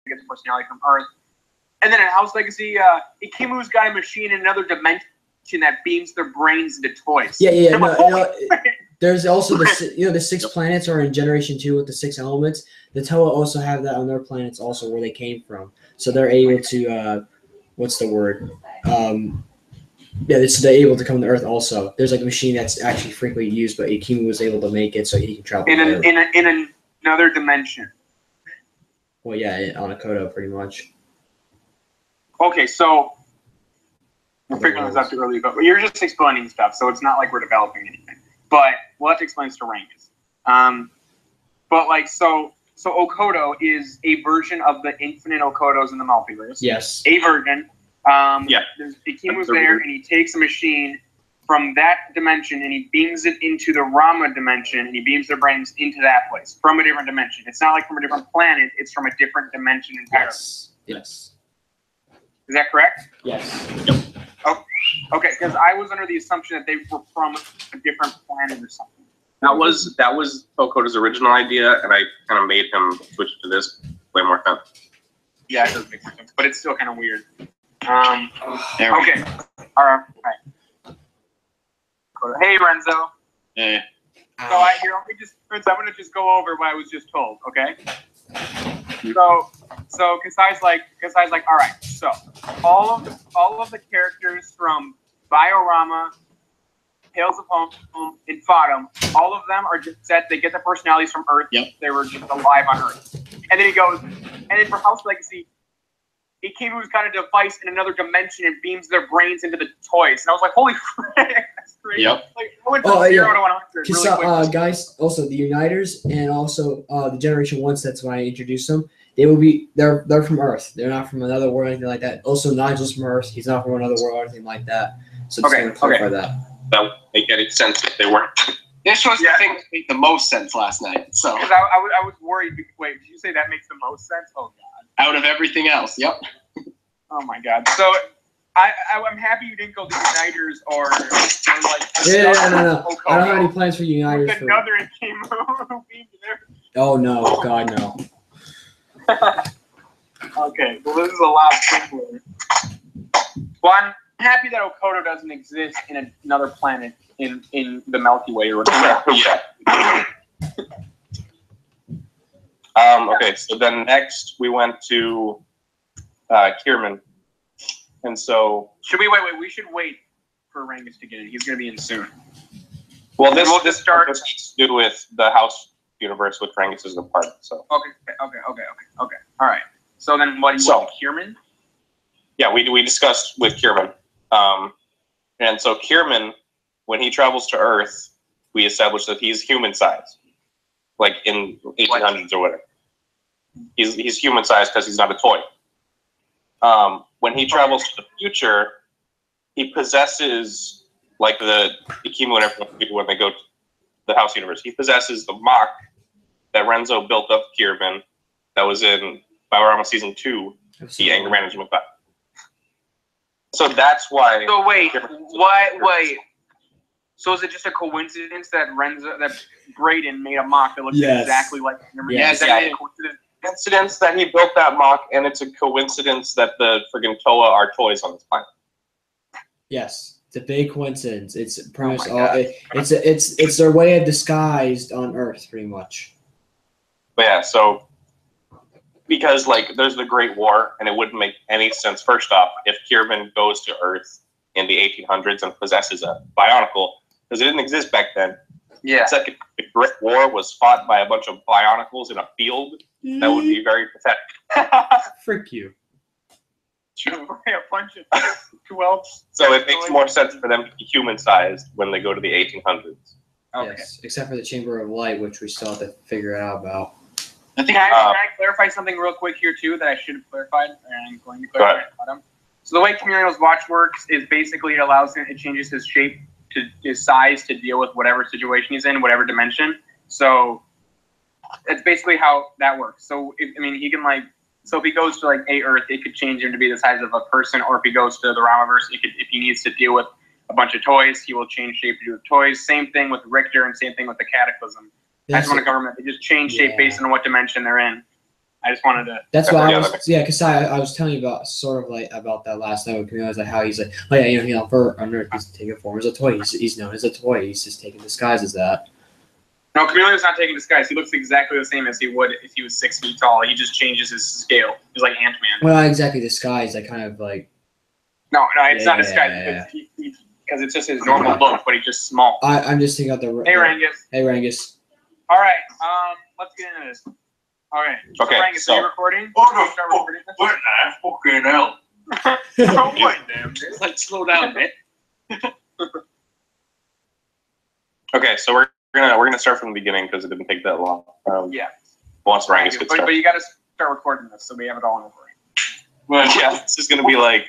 gets personality from Earth. And then in House Legacy, Ikimu's got a machine in another dimension that beams their brains into toys. Yeah. There's also the 6 planets are in Generation 2 with the 6 elements. The Toa also have that on their planets also where they came from. So they're able to what's the word? So they're able to come to Earth also. There's like a machine that's actually frequently used, but Ikimu was able to make it so he can travel in another dimension. Well, yeah, on a Kodo pretty much. Okay, so we're figuring this out too early, but you're just explaining stuff, so it's not like we're developing anything. But we'll have to explain this to Rangus. But like so Okoto is a version of the infinite Okotos in the multiverse. Yes. A version. Ikimu's there, and he takes a machine from that dimension, and he beams it into the Rama dimension, and he beams their brains into that place from a different dimension. It's not like from a different planet; it's from a different dimension entirely. Yes. Is that correct? Yes. Yep. Oh, okay, because I was under the assumption that they were from a different planet or something. That was Okoto's original idea, and I kind of made him switch to this. Way more fun. Yeah, it does make more sense, but it's still kind of weird. Okay. All right. Hey, Renzo. Hey. So I'm gonna just go over what I was just told. Okay. So Kasai's like, all right. So all of the characters from Biorama, Tales of Home, and Fatum, all of them are just set. They get their personalities from Earth. Yep. They were just alive on Earth. And then he goes, and then for House Legacy, Ikimu's got a device in another dimension and beams their brains into the toys. And I was like, holy frick, that's crazy. Yep. Like, I went from 0 to 100 really quick. Guys, also the Uniters and also the Generation 1 sets when I introduced them, they're from Earth. They're not from another world or anything like that. Also, Nigel's from Earth. He's not from another world or anything like that. So just want to clarify that. That would make any sense if they weren't. This was the thing that made the most sense last night. So because I was worried. Wait, did you say that makes the most sense? Oh God. Out of everything else, yep. Oh my God. So I'm happy you didn't go the Uniters or like. No. I don't have any plans for Uniters. Another Ikimu. Oh no, God no. Okay, well this is a lot simpler. Well, I'm happy that Okoto doesn't exist in another planet in the Milky Way or whatever. Yeah. Okay, so then next we went to Kierman. And so... Should we wait? We should wait for Rangus to get in. He's going to be in soon. Well, this start has to do with the House universe, which Rangus is a part of, so... Okay. All right. So then what do you want, Kierman? Yeah, we discussed with Kierman. And so Kierman, when he travels to Earth, we established that he's human-sized. Like in 1800s or whatever. He's human-sized because he's not a toy. When he travels to the future, he possesses, like the Ikimu and everyone when they go to the House universe, he possesses the Mach that Renzo built up Kierman that was in Biorama Season 2, the anger management class. So that's why... So wait. So is it just a coincidence that Brayden made a Mach that looks exactly like him? Yes, yeah. Coincidence that he built that Mach, and it's a coincidence that the friggin' Toa are toys on this planet. Yes, it's a big coincidence. It's pretty much it's their way of disguised on Earth, pretty much. But yeah, so because like there's the Great War, and it wouldn't make any sense. First off, if Kierman goes to Earth in the 1800s and possesses a Bionicle, because it didn't exist back then. Yeah. Second, the Great War was fought by a bunch of Bionicles in a field. That would be very pathetic. Frick you. A bunch of 12. So it makes more sense for them to be human-sized when they go to the 1800s. Okay. Yes, except for the Chamber of Light, which we still have to figure out about. Can I clarify something real quick here, too, that I should have clarified? And I'm going to clarify it. So the way Camille's watch works is basically it changes his shape to his size to deal with whatever situation he's in, whatever dimension. So that's basically how that works. So he can so if he goes to like a Earth, it could change him to be the size of a person, or if he goes to the Ramaverse, if he needs to deal with a bunch of toys, he will change shape to do with toys. Same thing with Richter, and same thing with the Cataclysm. I just want to cover them. They just change shape based on what dimension they're in. I just wanted to. That's why Yeah, I was, yeah, because I was telling you about sort of like about that last night with Camille, like how he's like, oh yeah, you know, for on Earth, he's taking form as a toy. He's known as a toy. He's just taking disguise as that. No, Chameleon's not taking disguise. He looks exactly the same as he would if he was 6 feet tall. He just changes his scale. He's like Ant-Man. Well, not exactly disguise. I kind of like. No, it's not Yeah, disguise. yeah. Because it's just his normal look, but he's just small. I'm just thinking of the. Hey, Rangus. Hey, Rangus. All right, let's get into this. All right. Okay, So, Rangus, so- are you recording? What Can you start recording this? What the fucking hell? Oh my damn, dude. Like, slow down, man. Okay, so we're gonna start from the beginning because it didn't take that long. Yeah. Once Rangus gets But started. you got to start recording this so we have it all in recording. Well, yeah, this is gonna be like.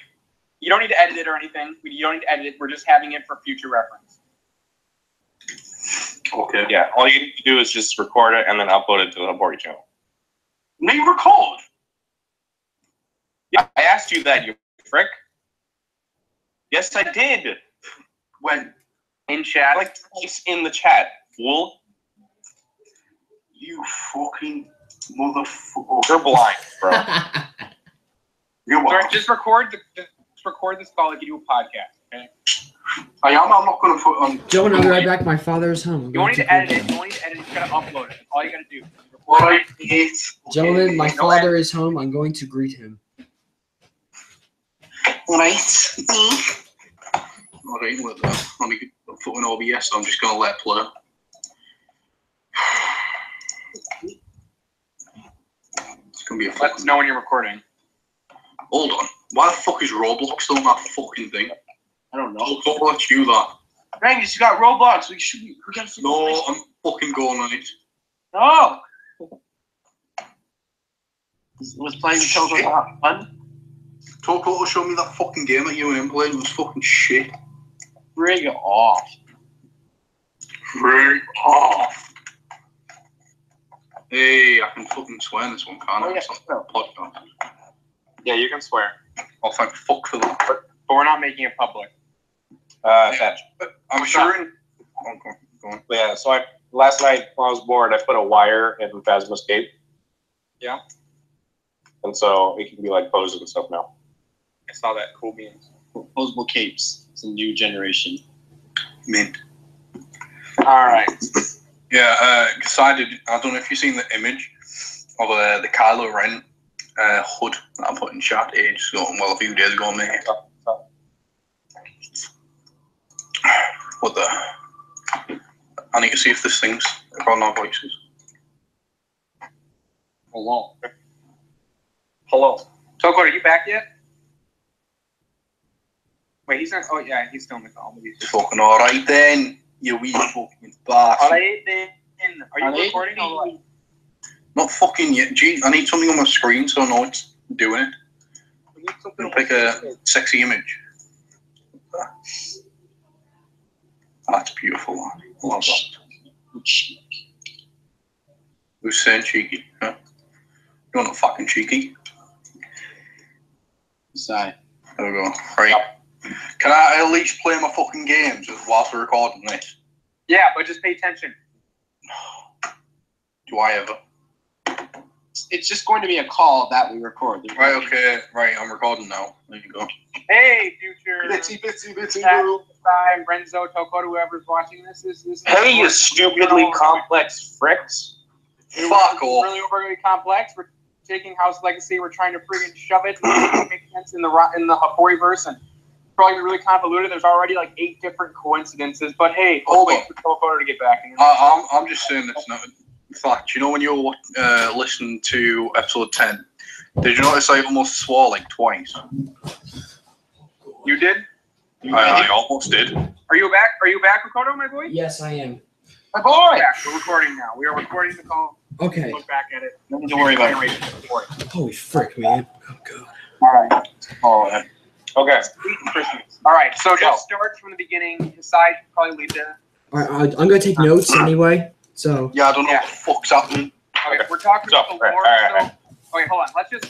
You don't need to edit it or anything. You don't need to edit it. We're just having it for future reference. Okay. Yeah, all you need to do is just record it and then upload it to the Hapori channel. Name record. Yeah, I asked you that, you frick. Yes, I did. When? In chat. Like twice in the chat, fool. You fucking motherfucker. You're blind, bro. You're Sorry, what? just record this call like you do a podcast, okay? I am. I'm not going to put on. Gentlemen, I'll be right back. My father is home. I'm You going won't need to edit it. You won't need to edit it. You gotta upload it. All you gotta do. Alright, okay. Gentlemen, my No father is home. I'm going to greet him. Alright. Alright, let me put an OBS. I'm just going to let play. It's going to be a Let us fucking. know when you're recording. Hold on. Why the fuck is Roblox on that fucking thing? I don't know. I'll let you that. Rangus, you got Roblox. We gotta figure No, this. I'm fucking going on it. No. Was playing with Choco not fun? Toko to show me that fucking game that you and played. It was fucking shit. Frig off. Frig off. Hey, I can fucking swear in this one, can't I? Oh, yeah. It's not a podcast. Yeah, you can swear, Oh, thank fuck for that. but we're not making it public. Fetch. I'm sure in... Go on. Yeah, so last night when I was bored, I put a wire in Phasma's cape. Yeah. And so it can be like poses and stuff now. I saw that. Cool beans. Opposable capes. It's a new generation. Mint. All right. Yeah, decided. I don't know if you've seen the image of the Kylo Ren hood that I put in chat ages ago, well, a few days ago, mate. What the? I need to see if this thing's recording our voices. Hello. Hello. Toko, are you back yet? Wait, he's not. Oh yeah, he's still in the call. Maybe he's just. Fucking alright then, you wee fucking bastard. All right then. Are you recording or what? Not fucking yet. Gee, I need something on my screen so I know it's doing it. We need something Pick a sexy image. That's beautiful. Man. Love that. Who's saying cheeky? Huh? You're not fucking cheeky. Side. There we go. Right. Can I at least play my fucking games whilst we're recording this? Yeah, but just pay attention. Do I ever? It's just going to be a call that we record. Right, okay. Right, I'm recording now. There you go. Hey, future. Bitsy, Time, Renzo, Toko, whoever's watching this. Hey, you stupidly complex fricks. Fuck off. Really overly complex. We're taking House Legacy. We're trying to friggin' shove it and make sense in the Hapori verse, and probably really convoluted. There's already like 8 different coincidences. But hey, Hold wait on. for Toko to get back. I'm just saying this now. In fact, you know when you were listening to episode 10, did you notice I almost swore like twice? You did? I almost did. Are you back? Are you back, Ricardo, my boy? Yes, I am. My boy! Back. We're recording now. We are recording the call. Okay. Look back at it. Nothing to worry about. Holy frick, man. Oh god. All right. Oh, Okay. Sweet Christmas. All right. So just start from the beginning. Decide. Probably leave there. All right, I'm gonna take notes anyway. So. Yeah, I don't know what the fuck's happening. Okay. We're talking about the lore. All right. Okay, hold on. Let's just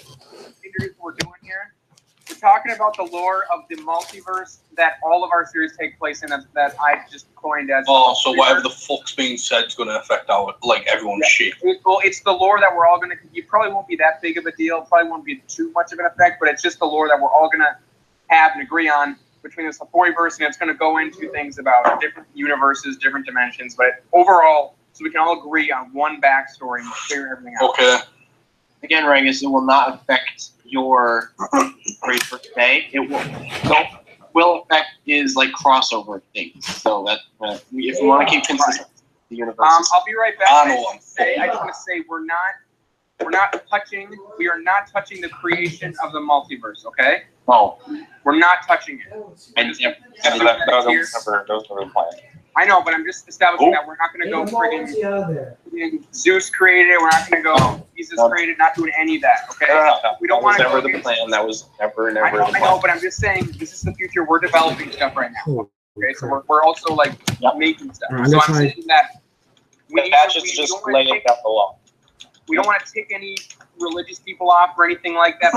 introduce what we're doing here. We're talking about the lore of the multiverse that all of our series take place in, that I just coined as. Oh, so whatever the fuck's being said is going to affect our everyone's shit. Well, it's the lore that we're all gonna. You probably won't be that big of a deal. Probably won't be too much of an effect, but it's just the lore that we're all gonna have and agree on between this Hapori verse, and it's gonna go into things about different universes, different dimensions, but overall, so we can all agree on one backstory and figure everything out. Okay. Again, Rangus, it will not affect your grade per se. It will affect is like crossover things. So that if you want to keep consistent, the universe. I'll be right back. I just want to say we are not touching the creation of the multiverse. Okay. Oh, We're not touching it. And that was never the plan. I know, but I'm just establishing that we're not going to go friggin' Zeus created it. We're not going to go Jesus created. Not doing any of that. Okay. No. We don't want to. That was never the plan. That was never the plan. I know, but I'm just saying this is the future. We're developing stuff right now. Okay, so we're also like making stuff. So I'm saying that that's just laying down the law. We don't want to tick any religious people off or anything like that.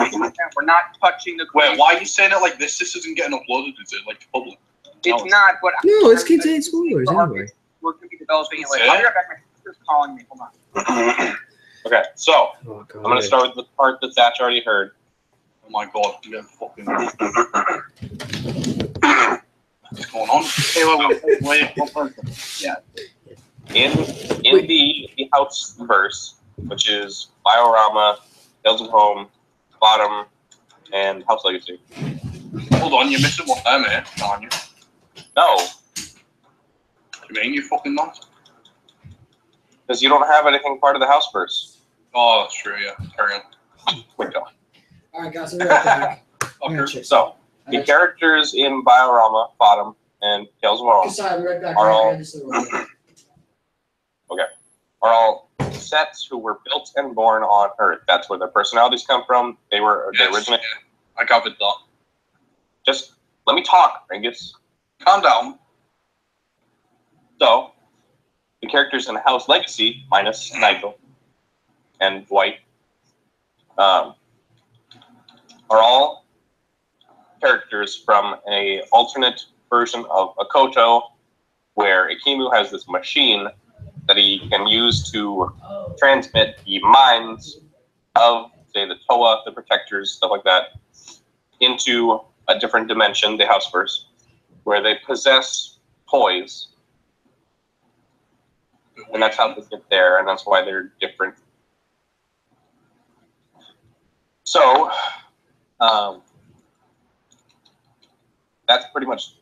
We're not touching the. Wait, why are you saying it like this? This isn't getting uploaded, is it? Like public? It's not, but no, it's contained spoilers anyway. We're going to be developing it later. I'll be right back. My sister's calling me. Hold on. Okay, so I'm going to start with the part that Thatch already heard. Oh my god, you're fucking. What's going on? Yeah. In the house verse, which is Biorama, Tales of Home, Bottom, and House Legacy. Hold on, you're missing one there, mate, aren't you? No. You mean you fucking not? Because you don't have anything part of the house verse. Oh, that's true, yeah. Carry on. Wait, no. Alright, guys, we'll be right back. Okay. So, the characters in Biorama, Bottom, and Tales of Home Sorry, we'll be right back. are all sets who were built and born on Earth. That's where their personalities come from. They originated. Yeah. I covered that. Just let me talk, Ringus. Calm down. So, the characters in House Legacy, minus Nigel and Dwight, are all characters from a alternate version of Akoto, where Ikimu has this machine that he can use to transmit the minds of, say, the Toa, the Protectors, stuff like that, into a different dimension, the Houseverse, where they possess toys. And that's how they get there, and that's why they're different. So, that's pretty much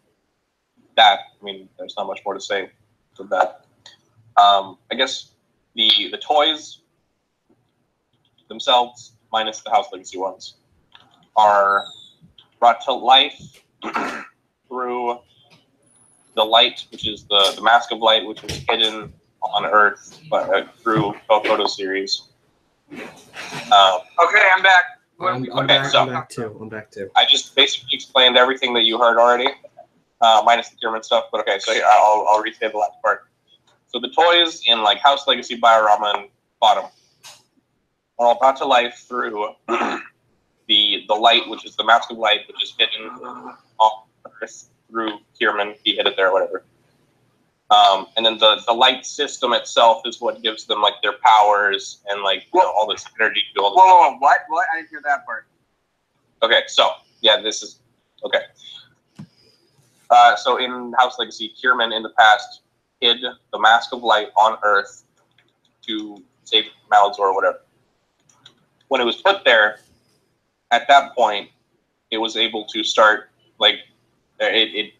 that. I mean, there's not much more to say with that. I guess the toys themselves, minus the House Legacy ones, are brought to life through the light, which is the Mask of Light, which is hidden on Earth, but through Kokoto series. Okay, I'm back. I'm back too. I just basically explained everything that you heard already, minus the German stuff. But okay, so here, I'll restate the last part. So the toys in like House Legacy, Biorama, and Bottom are all brought to life through the light, which is the Mask of Light, which is hidden off Earth through Kierman. He hid it there, whatever. And then the light system itself is what gives them like their powers and like all this energy. Whoa, what? I didn't hear that part. Okay, so yeah, this is okay. So in House Legacy, Kierman in the past hid the Mask of Light on Earth to save Malazor or whatever. When it was put there, at that point, it was able to start like it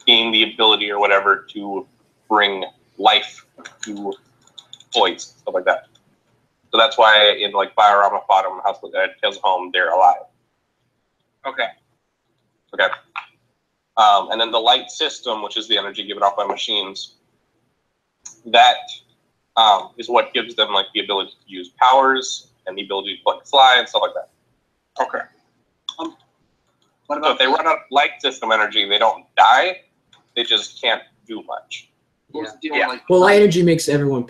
gained the ability or whatever to bring life to toys, stuff like that. So that's why in like Biorama, Bottom, House Tales of Home, they're alive. Okay. Okay. And then the light system, which is the energy given off by machines, that is what gives them like the ability to use powers and the ability to like fly and stuff like that. Okay. What about so if they run out of light system energy, they don't die. They just can't do much. Yeah. Well, light energy makes everyone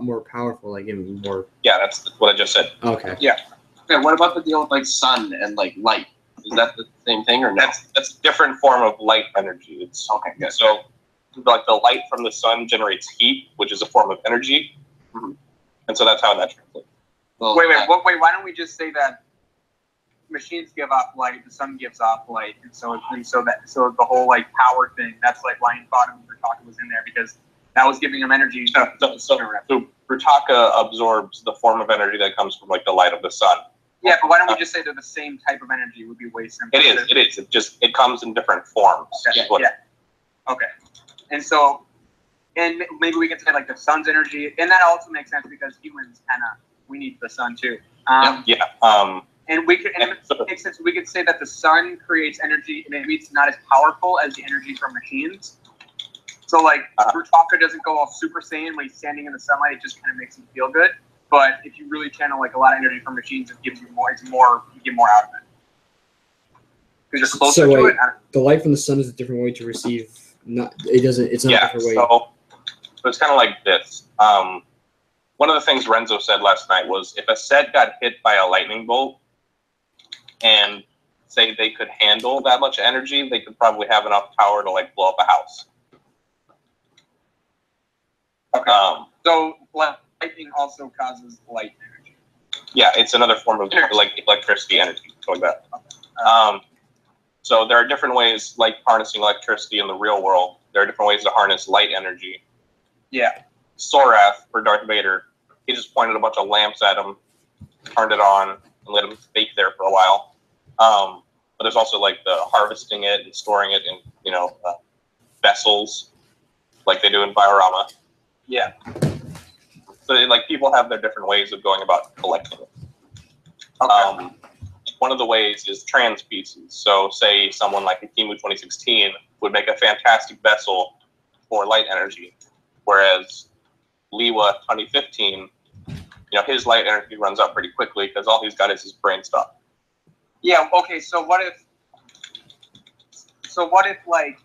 more powerful, like even more. Yeah, that's what I just said. Okay. Yeah. Okay. What about the deal with like sun and like light? Is that the same thing or no? That's a different form of light energy. It's Okay, good. so like the light from the sun generates heat, which is a form of energy, and so that's how that translates. Well, Wait. Why don't we just say that machines give off light, the sun gives off light, and so the whole like power thing. That's like why in bottom Brutaka was in there because that was giving him energy. So Brutaka absorbs the form of energy that comes from like the light of the sun. Yeah, but why don't we just say they're the same type of energy? It would be way simpler. It is. It comes in different forms. Okay. Yeah. Okay. And maybe we can say like the sun's energy, and that also makes sense because humans we need the sun too. And we could, and it makes sense. We could say that the sun creates energy. Maybe it's not as powerful as the energy from machines. So like Brutaka doesn't go all Super Saiyan when he's standing in the sunlight. It just kind of makes him feel good. But if you really channel like a lot of energy from machines, it gives you more. You get more out of it because you're closer to it. The light from the sun is a different way to receive. It's not a different way. So it's kind of like this. One of the things Renzo said last night was if a set got hit by a lightning bolt and say they could handle that much energy, they could probably have enough power to like blow up a house. Okay. So lightning also causes light energy. Yeah, it's another form of like electricity energy, like that. So there are different ways, like harnessing electricity in the real world. There are different ways to harness light energy. Yeah. Sorath, for Darth Vader, he just pointed a bunch of lamps at him, turned it on, and let him bake there for a while. But there's also like the harvesting it and storing it in, vessels, like they do in Biorama. Yeah. So like people have their different ways of going about collecting it. Okay. One of the ways is trans pieces. So say someone like Akimu 2016 would make a fantastic vessel for light energy, whereas Liwa 2015, his light energy runs out pretty quickly because all he's got is his brain stuff. Yeah. Okay. So what if like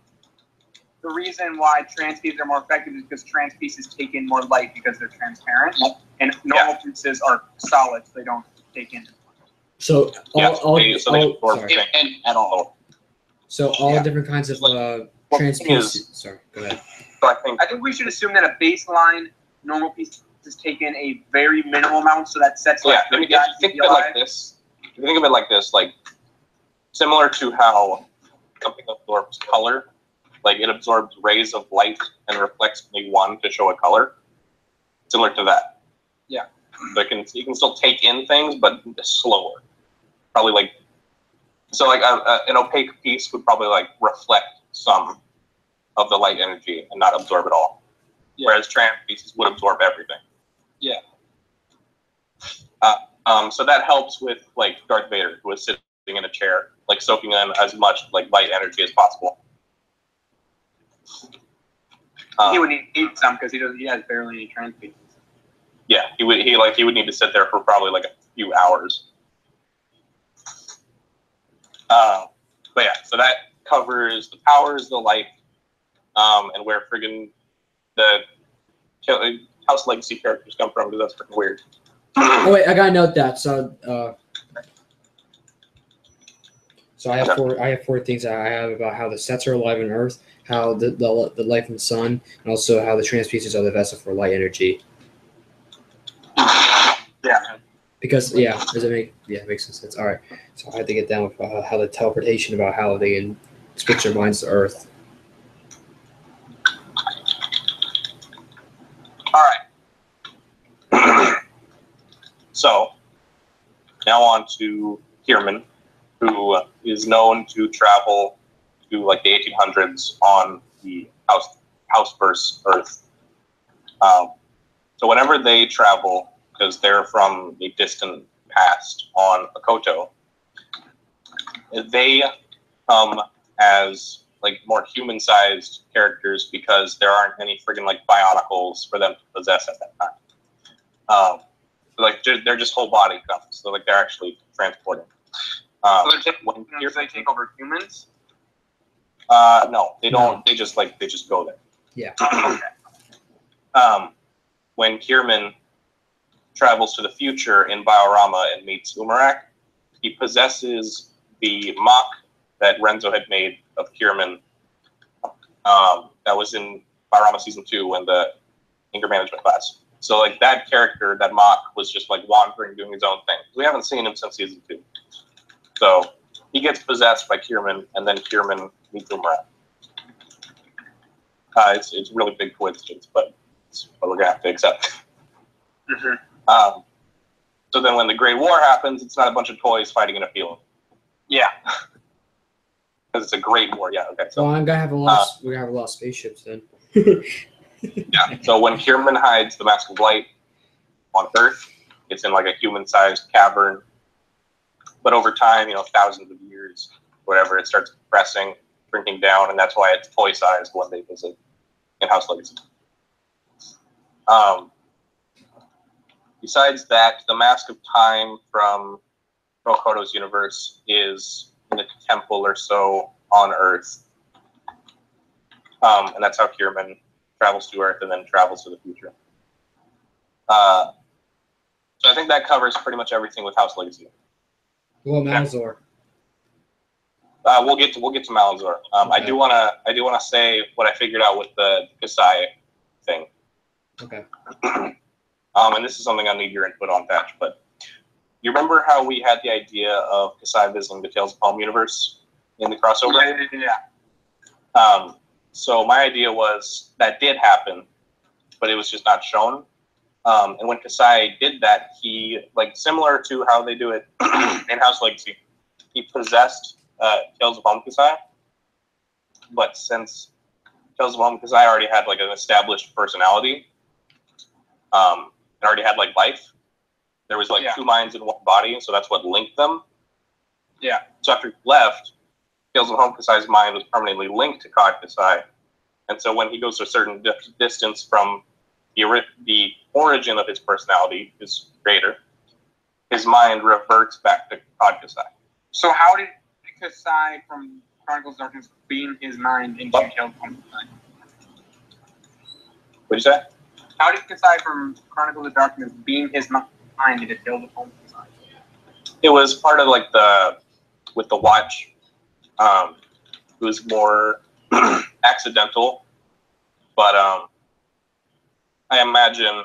the reason why trans pieces are more effective is because trans pieces take in more light because they're transparent, and normal pieces are solid, so they don't take in. So all different kinds of trans pieces. Sorry, go ahead. So I think we should assume that a baseline normal piece is taken a very minimal amount, so that sets like if you think of it like this, like similar to how something absorbs color, like it absorbs rays of light and reflects only one to show a color. Similar to that. Yeah. So you can still take in things, but slower. Probably like an opaque piece would probably like reflect some of the light energy and not absorb it all. Yeah. Whereas trans pieces would absorb everything. Yeah. So that helps with like Darth Vader, who was sitting in a chair, like soaking in as much like light energy as possible. He would need some because he has barely any trans pieces. Yeah, he would need to sit there for probably like a few hours. But yeah, so that covers the powers, the light, and where friggin' the House Legacy characters come from, because that's freaking weird. Oh wait, I gotta note that. So I have four things I have about how the sets are alive on Earth, how the light from the sun, and also how the trans pieces are the vessel for light energy. Yeah. Because it makes sense. All right, so I had to get down with how the teleportation about how they can switch their minds to Earth. All right. So now on to Kierman, who is known to travel to like the 1800s on the Houseverse Earth. So whenever they travel, because they're from the distant past on Akoto, they come as like more human-sized characters because there aren't any friggin' like bionicles for them to possess at that time. Like they're just whole body comes, so like they're actually transporting. So they take over humans? No, they don't. They just go there. Yeah. Okay. When Kierman travels to the future in Biorama and meets Umarak, he possesses the mock that Renzo had made of Kierman, that was in Biorama Season 2 in the anger management class. So like that character, that mock, was just like wandering, doing his own thing. We haven't seen him since Season 2. So he gets possessed by Kierman, and then Kierman meets Boomerang. It's a really big coincidence, but it's what we're going to have to accept. Mm-hmm. So then when the Great War happens, it's not a bunch of toys fighting in a field. Yeah. Because it's a Great War, yeah. Okay. So I'm gonna have a lot. We're gonna have a lot of spaceships then. Yeah. So when Kierman hides the Mask of Light on Earth, it's in like a human-sized cavern. But over time, thousands of years, whatever, it starts compressing, shrinking down, and that's why it's toy-sized when they visit in House Legacy. Besides that, the Mask of Time from Rokoto's universe is in a temple or so on Earth. And that's how Kierman travels to Earth and then travels to the future. So I think that covers pretty much everything with House Legacy. Well, Malzor. We'll get to Malazor. Okay. I do wanna say what I figured out with the Kasai thing. Okay. And this is something I need your input on, Thatch. But you remember how we had the idea of Kasai visiting the Tales of Home universe in the crossover? Yeah. So my idea was that did happen, but it was just not shown. And when Kasai did that, he, like, similar to how they do it in House Legacy, he possessed Tales of Home Kasai. But since Tales of Home Kasai already had like an established personality, and already had like life, there was like two minds in one body, so that's what linked them. Yeah. So after he left, Tales of Home Kasai's mind was permanently linked to Cod Kasai. And so when he goes to a certain distance from the origin of his personality, his creator, his mind reverts back to Cod Kasai. So how did Kasai from Chronicles of Darkness beam his mind into Tales of Home Kasai? What'd you say? How did Kasai from Chronicles of Darkness beam his mind into Tales of Home Kasai? It was part of like with the watch. It was more accidental, but I imagine,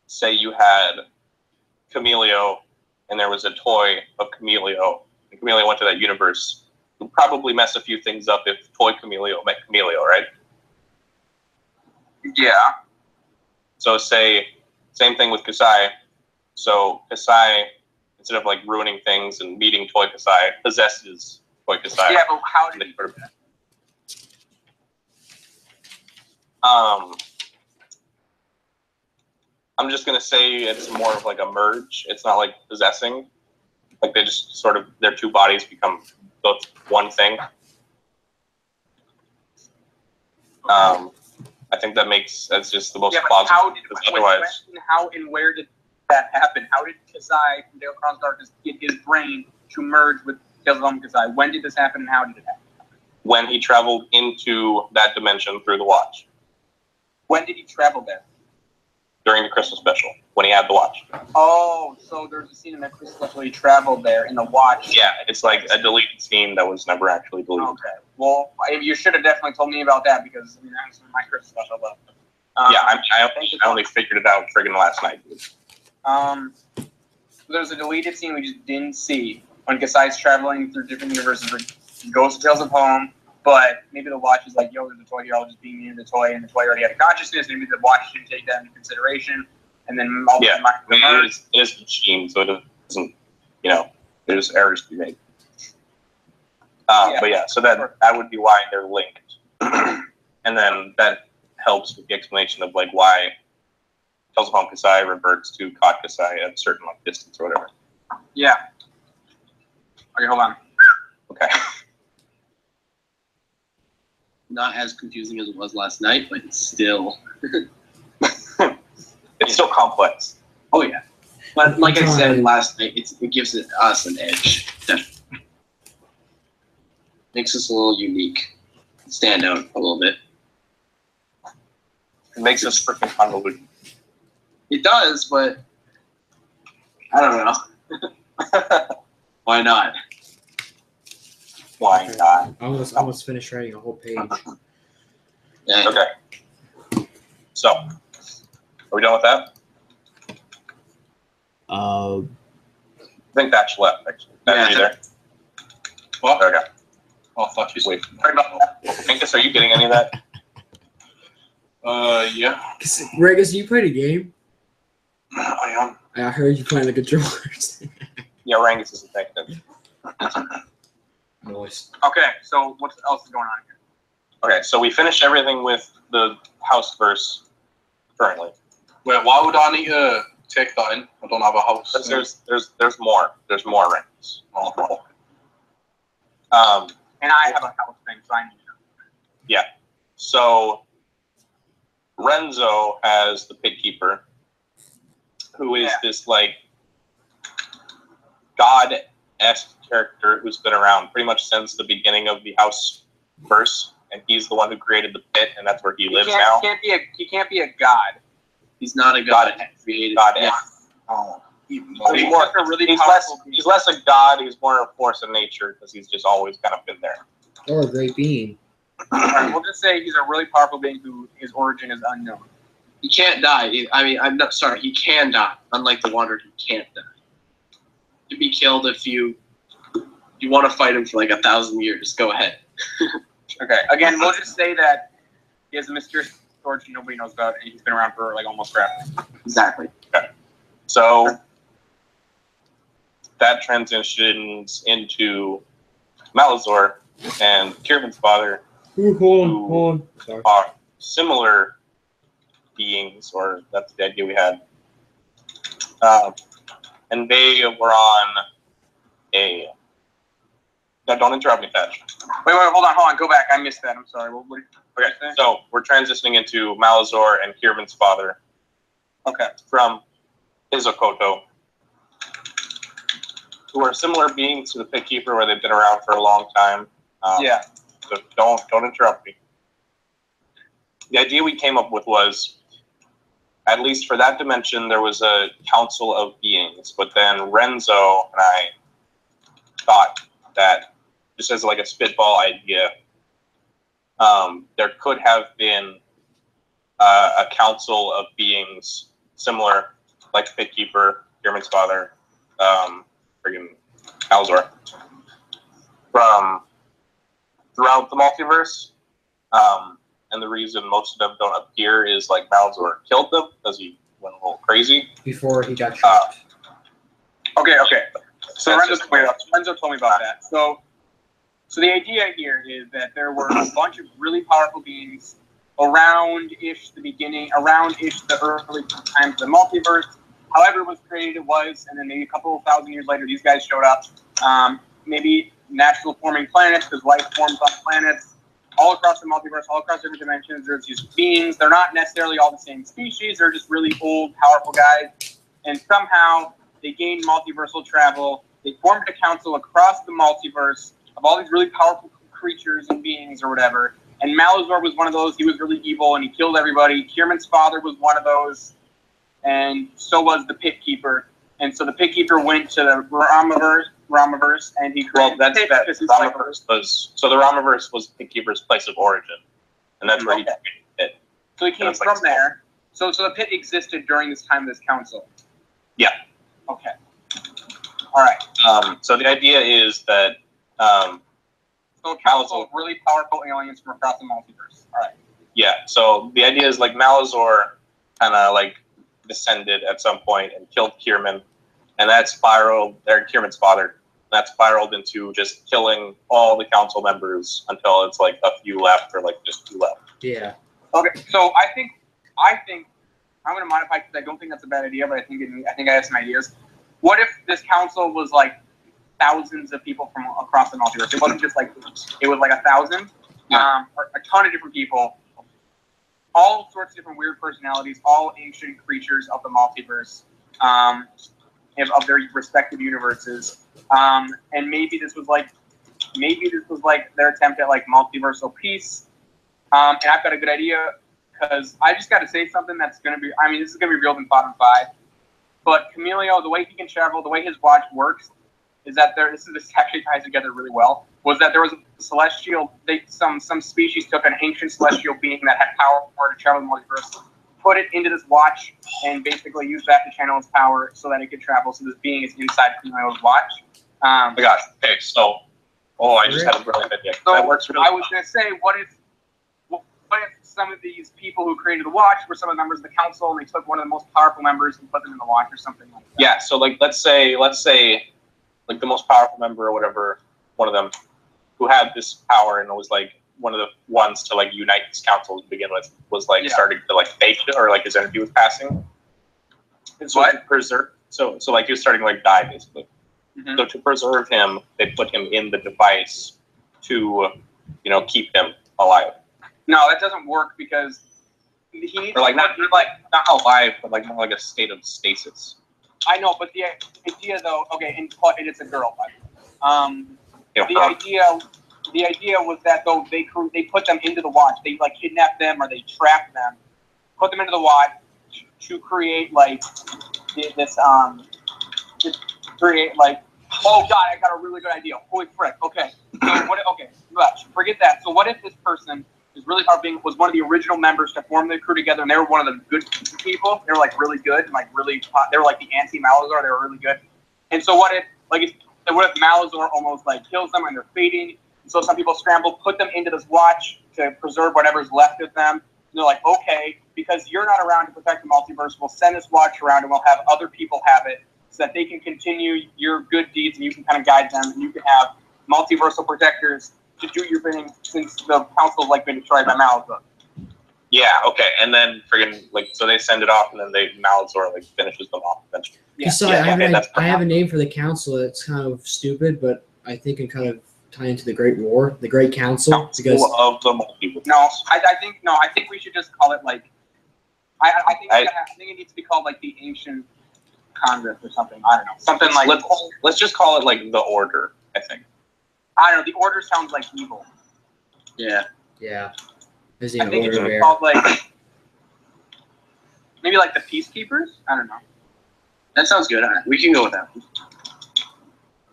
say you had Chameleon, and there was a toy of Chameleon, and Chameleon went to that universe. It would probably mess a few things up if toy Chameleon met Chameleon, right? Yeah. So say, same thing with Kasai. So Kasai, instead of like ruining things and meeting toy Kasai, possesses toy Kasai. Yeah, but how did he do that? I'm just gonna say it's more of like a merge. It's not like possessing. Like they just sort of, their two bodies become both one thing. I think that's just the most plausible. How and where did that happen? How did Kasai from Tales of Chronicles of Darkness get his brain to merge with Tales of Home Kasai? When did this happen and how did it happen? When he traveled into that dimension through the watch. When did he travel there? During the Christmas special, when he had the watch. Oh, so there's a scene in that Christmas special he traveled there in the watch. Yeah, it's like a deleted scene that was never actually deleted. Okay. Well, you should have definitely told me about that because that's my Christmas special. But, I only figured it out friggin' last night. There's a deleted scene we just didn't see when Kasai's traveling through different universes. He goes to Tales of Home, but maybe the watch is like, yo, there's a toy here, I'll just beam you into the toy, and the toy already had a consciousness, maybe the watch didn't take that into consideration, and then all it is a machine, so it doesn't, there's errors to be made. But yeah, so that would be why they're linked. And then that helps with the explanation of like why Tales of Home Kasai reverts to Cod Kasai at a certain like distance or whatever. Yeah. Okay, hold on. Okay. Not as confusing as it was last night, but it's still... It's still complex. Oh, yeah. But like I said last night, it gives us an edge. Definitely. Makes us a little unique. Stand out a little bit. It makes us freaking convoluted. It does, but I don't know. Why not? flying guy. I almost finished writing a whole page. Okay. So, are we done with that? I think Batch left, actually. Batch, are you there? What? Okay. Oh, I thought you Wait. Sorry about that. Minkus, are you getting any of that? Yeah. Regus, you played a game? I am. I heard you playing the controllers. Yeah, Rangus is affected. Noise. Okay, so what else is going on here? Okay, so we finished everything with the house verse currently. Wait, why would I need to take that in? I don't have a house. There's more. There's more Rangus. And I have a house thing, so I need to know. Yeah. So Renzo has the pig keeper, who is this like god-esque character who's been around pretty much since the beginning of the house verse, and he's the one who created the pit, and that's where he lives now. He can't be a god. He's not a god. Created. God-esque. Oh. He's less a god. He's more a force of nature because he's just always kind of been there. Or a great being. Right, we'll just say he's a really powerful being who his origin is unknown. He can't die. I mean, I'm not sorry. He can die. Unlike the Wanderer, he can't die. To be killed if you want to fight him for like 1,000 years. Go ahead. Okay. Again, we'll just say that he has a mysterious origin nobody knows about, and he's been around for like almost forever. Exactly. Okay. So that transitions into Malazor and Kieran's father, Hold on. Sorry. are similar beings, or that's the idea we had. And they were on a... No, don't interrupt me, Thatch. Wait, hold on. Go back. I missed that. I'm sorry. Okay, so we're transitioning into Malazor and Kieran's father. Okay. From Izokoto, who are similar beings to the Pit Keeper, where they've been around for a long time. Yeah. So don't interrupt me. The idea we came up with was, at least for that dimension, there was a council of beings, but then Renzo and I thought that, just as like a spitball idea, there could have been a council of beings similar, like the Pit Keeper, Kieran's father, friggin' Malazor, from throughout the multiverse. And the reason most of them don't appear is like Malazor killed them because he went a little crazy Before he got trapped. Okay. So Renzo told me about that. So the idea here is that there were a bunch of really powerful beings around-ish the early times of the multiverse. However it was created, it was, and then maybe a couple of thousand years later, these guys showed up. Maybe natural forming planets, because life forms on planets. All across the multiverse, all across different dimensions, there's these beings. They're not necessarily all the same species. They're just really old, powerful guys. And somehow they gained multiversal travel. They formed a council across the multiverse of all these really powerful creatures and beings or whatever. And Malazor was one of those. He was really evil and he killed everybody. Kieran's father was one of those. And so was the Pit Keeper. And so the Pit Keeper went to the Ramaverse, and he created the Ramaverse was Pit Keeper's place of origin, and that's where he came it. So he came from there. So the pit existed during this time of this council. Yeah. Okay. All right. So the idea is that so a council of really powerful aliens from across the multiverse. All right. Yeah. So the idea is like Malazor kind of like descended at some point and killed Kieran. And that spiraled, Kieran's father, that spiraled into just killing all the council members until it's like a few left or like just 2 left. Yeah. Okay, so I think I'm going to modify because I don't think that's a bad idea, but I think I have some ideas. What if this council was like thousands of people from across the multiverse? It wasn't just like, it was like 1,000, or a ton of different people, all sorts of different weird personalities, all ancient creatures of the multiverse. Of their respective universes, and maybe this was like their attempt at like multiversal peace. And I've got a good idea because I just got to say something that's going to be. I mean, this is going to be revealed in bottom 5. But Camilio, the way he can travel, the way his watch works, is that this actually ties together really well. Was that there was a celestial? Some species took an ancient celestial being that had power to travel the multiverse, put it into this watch, and basically used that to channel its power so that it could travel. So this being is inside Camille's watch. Oh my gosh. Okay, so I just had a brilliant idea. So that works really I was going to say, what if some of these people who created the watch were some of the members of the council, and they took one of the most powerful members and put them in the watch or something like that? Yeah. So like, let's say like the most powerful member or whatever, one of them who had this power and was like one of the ones to like unite this council to begin with, was like starting to like fake it, or like his energy was passing. And so to preserve, so like he was starting to like die basically. Mm-hmm. So to preserve him, they put him in the device to, keep him alive. No, that doesn't work because he needs or like not alive, but like more like a state of stasis. I know, but the idea though, okay, and it's a girl, by the way. The idea was that though they put them into the watch, they like kidnapped them or they trapped them, put them into the watch to create like this to create like, oh god, I got a really good idea. Holy frick! Okay, so forget that. So what if this person is really was one of the original members to form the crew together, and they were one of the good people. They were like really good, and like really, they were like the anti-Malazar. They were really good. And so what if Malazar almost like kills them and they're fading? And so some people scramble, put them into this watch to preserve whatever's left of them. And they're like, okay, because you're not around to protect the multiverse, we'll send this watch around and we'll have other people have it so that they can continue your good deeds and you can kind of guide them, and you can have multiversal protectors to do your bidding since the council's like been destroyed by Malazar. Yeah, okay, and then friggin' like so they send it off, and then Malazar like finishes them off eventually. I have a name for the council that's kind of stupid, but I think it kind of tie into the Great War, the Great Council, because of the multiverse. No, I think we should just call it like I think it needs to be called like the Ancient Congress or something. I don't know, something like let's just call it like the Order. I think. I don't know. The Order sounds like evil. Yeah. Yeah. I think it should be called like maybe like the Peacekeepers. I don't know. That sounds good. We can go with that.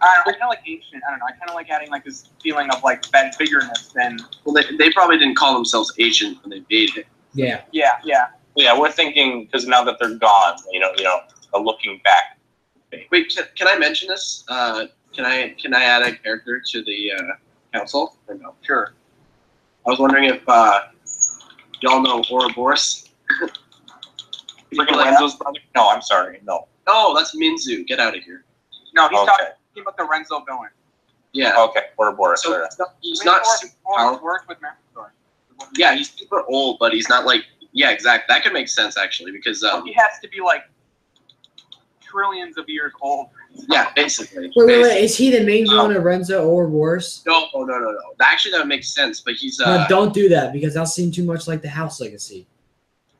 I kind of like ancient. I don't know. I kind of like adding like this feeling of like biggerness. And well, they probably didn't call themselves ancient when they made it. Yeah. Yeah, we're thinking because now that they're gone, a looking back. Wait, can I mention this? Can I add a character to the council or no? Sure. I was wondering if y'all know Ouroboros. Lorenzo's brother? No, I'm sorry. No. Oh, that's Minzu. Get out of here. No, he's talking about the Renzo villain. Yeah. Okay, Ouroboros. So he's not super powerful. Worked with Malazar. Yeah, he's super old, but he's not like. Yeah, exactly. That could make sense actually because he has to be like trillions of years old. Yeah, basically. Wait. Is he the main villain of Renzo Ouroboros? No. Actually, that would make sense, but he's. No, don't do that because that'll seem too much like the House Legacy.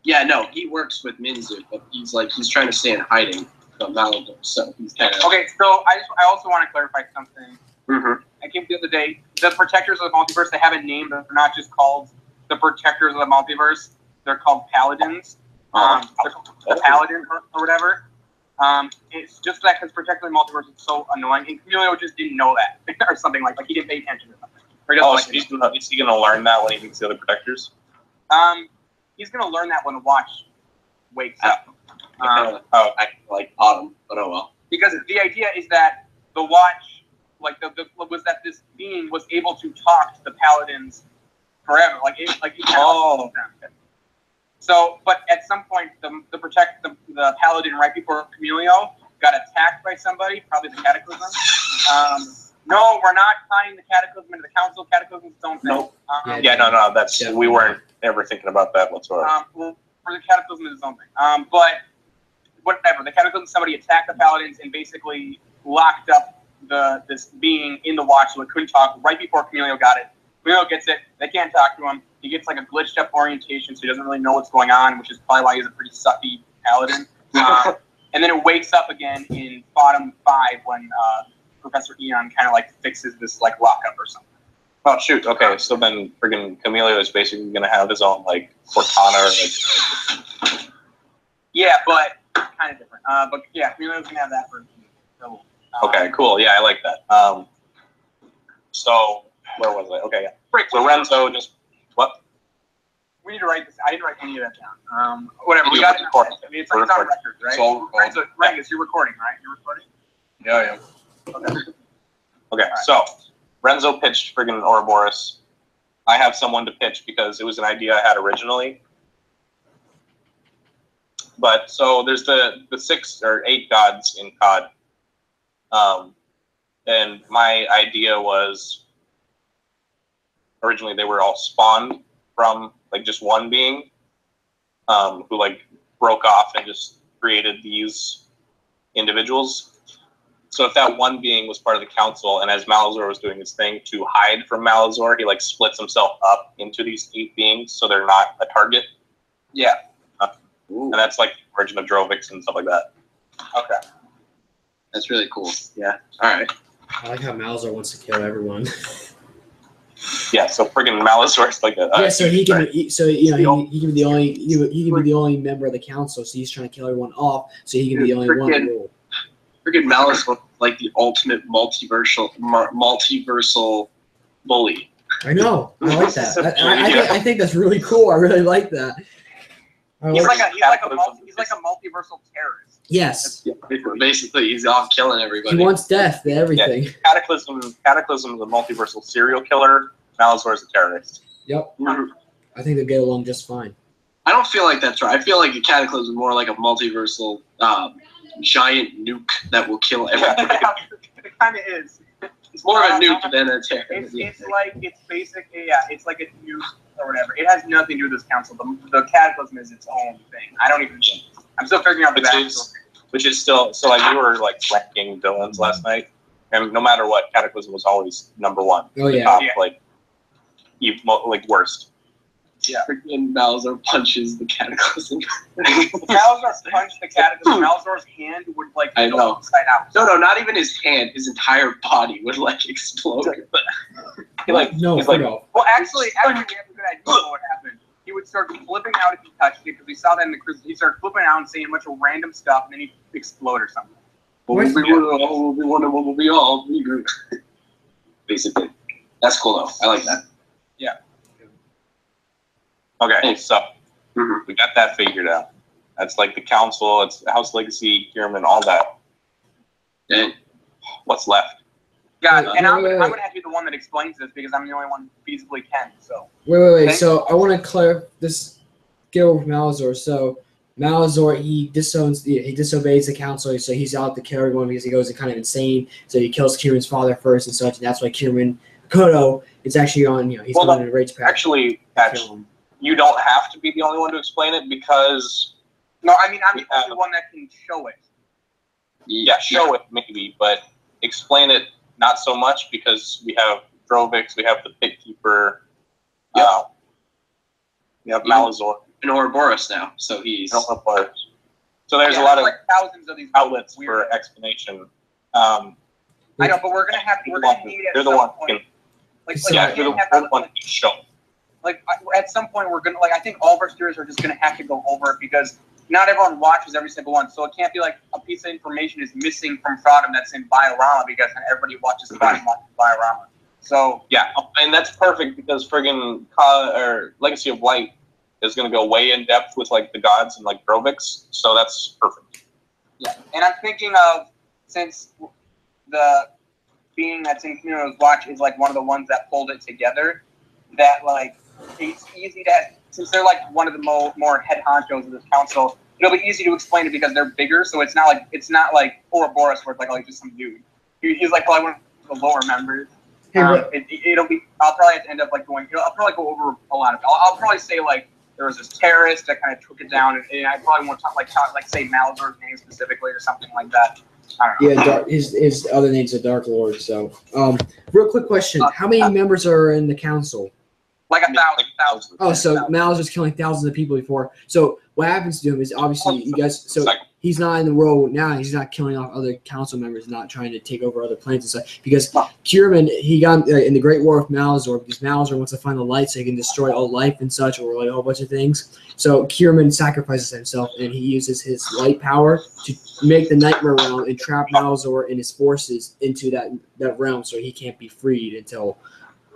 Yeah, no, he works with Minzu, but he's trying to stay in hiding from Malazar, so he's kind of. Okay, so I also want to clarify something. Mm-hmm. I came the other day. The Protectors of the Multiverse, they have a name. They're not just called the Protectors of the Multiverse. They're called Paladins. They're called the Paladin or whatever. It's just that because Protector of the Multiverse is so annoying, and Camilio just didn't know that, or something like he didn't pay attention to something. So is he gonna learn that when he meets the other Protectors? He's gonna learn that when the watch wakes up. I like Autumn, but oh well. Because the idea is that the watch, was that this being was able to talk to the Paladins forever, them. So, but at some point, the Paladin right before Camilio got attacked by somebody, probably the Cataclysm. No, we're not tying the Cataclysm into the Council. Cataclysm's its own thing. Nope. No. We weren't ever thinking about that whatsoever. For the Cataclysm is its own thing. But whatever, the Cataclysm, somebody attacked the Paladins and basically locked up this being in the watch so it couldn't talk right before Camilio got it. Camilio gets it. They can't talk to him. He gets like a glitched up orientation, so he doesn't really know what's going on, which is probably why he's a pretty sucky paladin. And then it wakes up again in Bottom 5 when Professor Eon kind of like fixes this like lockup or something. Oh shoot! Okay, so then friggin' Camilio is basically gonna have his own like Cortana. Yeah, but kind of different. But yeah, Camilio's gonna have that for. So, Okay, cool. Yeah, I like that. So where was I? Okay, yeah. So Renzo just what? We need to write this. I didn't write any of that down. Whatever. We You got it. record. I mean, it's on record, right? So, Right, so Rangus, you're recording, right? You're recording. Yeah. Okay. Okay, so Renzo pitched friggin' Ouroboros. I have someone to pitch because it was an idea I had originally. But so there's the 6 or 8 gods in COD. And my idea was originally they were all spawned from like just one being who like broke off and just created these individuals. So if that one being was part of the council, and as Malazor was doing his thing to hide from Malazor, he like splits himself up into these 8 beings so they're not a target. Yeah. And that's like the origin of Drovix and stuff like that. Okay. That's really cool. Yeah. All right. I like how Malazar wants to kill everyone. Yeah, so friggin' Malazor is like a Yeah, so he can. So you know, he can be the only. He can be the only member of the council. So he's trying to kill everyone off. So he can be the only one to rule. Freaking Malice was like the ultimate multiversal bully. I know. I like that. I think that's really cool. I really like that. He's like a multiversal terrorist. Yes. Basically, he's off killing He everybody. wants death to everything. Yeah. Cataclysm is a multiversal serial killer. Malazor is a terrorist. Yep. I think they'll get along just fine. I don't feel like that's right. I feel like a Cataclysm is more like a multiversal giant nuke that will kill everybody. It kind of is. It's more of a nuke than a terrorist. It's basically, yeah, it's like a nuke or whatever. It has nothing to do with this council. The Cataclysm is its own thing. I don't even think. I'm still figuring out the backstory. Which is still, so like we were like ranking villains last night, and no matter what, Cataclysm was always number 1. Oh yeah. Top, Yeah. like worst. Yeah. Freaking Malazor punches the Cataclysm. Malazor punched the Cataclysm. Malazor's hand would like I go know. upside out. No, not even his hand. His entire body would like explode. He like No, he's like Well, actually, we have a good idea of what happened. He would start flipping out if he touched it, because we saw that in the cruise. He'd start flipping out and saying a bunch of random stuff, and then he'd explode or something. We'll be all basically. That's cool though. I like that. okay, so we got that figured out. That's like the council, it's House Legacy, Kierman, all that. And What's left? God, and I'm wait. gonna have to be the one that explains this because I'm the only one who feasibly can. So Wait. So I want to clear this. Get over Malazor. So Malazor, he disobeys the council, so he's out to kill everyone because he goes kind of insane. So he kills Kieran's father first and such, and that's why Kieran Kodo is actually on. He's going in a rage pack. Actually, you don't have to be the only one to explain it because no, I mean I'm the only one that can show it. yeah, show it maybe, but explain it not so much because we have Drovix, we have the Pit Keeper, we have Malazor, and Ouroboros now, so he's. Ouroboros. So there's a lot of like thousands of these outlets weird for explanation. I know, but we're gonna need They're at the some one point. Like yeah, you're the one who can show. Like at some point we're gonna I think all of our students are just gonna have to go over it because not everyone watches every single one, so it can't be like a piece of information is missing from Fraudum that's in Biorama because not everybody watches Fraudum watches Biorama. So yeah, and that's perfect because friggin' Legacy of Light is gonna go way in depth with like the gods and like Drovix, so that's perfect. yeah, and I'm thinking of since the being that's in Camino's Watch is like one of the ones that pulled it together, that like it's easy to since they're like one of the more head honchos of this council, it'll be easy to explain it because they're bigger. So it's not like Ouroboros where it's like just some dude. He's like probably one of the lower members. It'll be. I'll probably have to end up like going. I'll probably go over a lot of it. I'll probably say like there was this terrorist that kind of took it down, and I probably won't talk say Malazor's name specifically or something like that. I don't know. Yeah, his other name's a Dark Lord. So, real quick question: how many members are in the council? Like 1,000. Oh, so Malazor's killing thousands of people before. So what happens to him is obviously you guys. So he's not in the world now. He's not killing off other council members, not trying to take over other planets and stuff. Because Kierman, he got in the Great War with Malazor, because Malazor wants to find the light so he can destroy all life and such, or like a whole bunch of things. So Kierman sacrifices himself, and he uses his light power to make the Nightmare Realm and trap Malazor and his forces into that realm, so he can't be freed until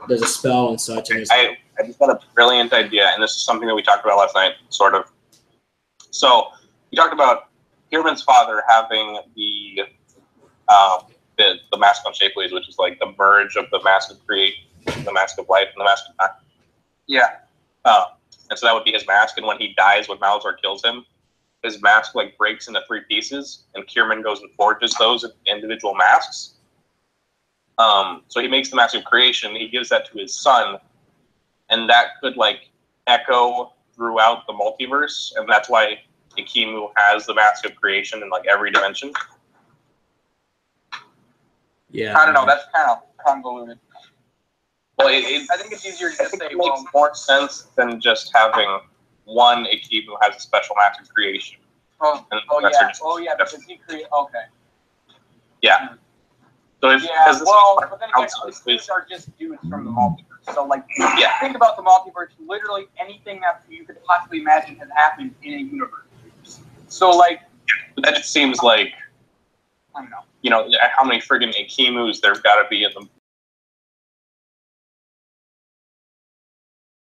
there's a spell and such. And I just got a brilliant idea, and this is something that we talked about last night, sort of. So we talked about Kierman's father having the Mask on Shapeways, which is like the merge of the Mask of Create, the Mask of Life, and the Mask of Death. Yeah. And so that would be his mask, and when he dies, when Malazar kills him, his mask like breaks into 3 pieces, and Kierman goes and forges those into individual masks. So he makes the Mask of Creation, he gives that to his son, and that could like echo throughout the multiverse, and that's why Ikimu has the Mask of Creation in like every dimension. Yeah. I don't know. That's kind of convoluted. Well, I think it's easier to just say, it makes more sense than just having one Ikimu who has a special Mask of Creation. Oh yeah, because he created. Okay. Yeah. So if, Yeah, well, but then again, these are just dudes from the multiverse. So, like, Yeah. think about the multiverse. Literally anything that you could possibly imagine has happened in a universe. So, like, that just seems like, I don't know. you know, how many friggin' Ikimus there've got to be in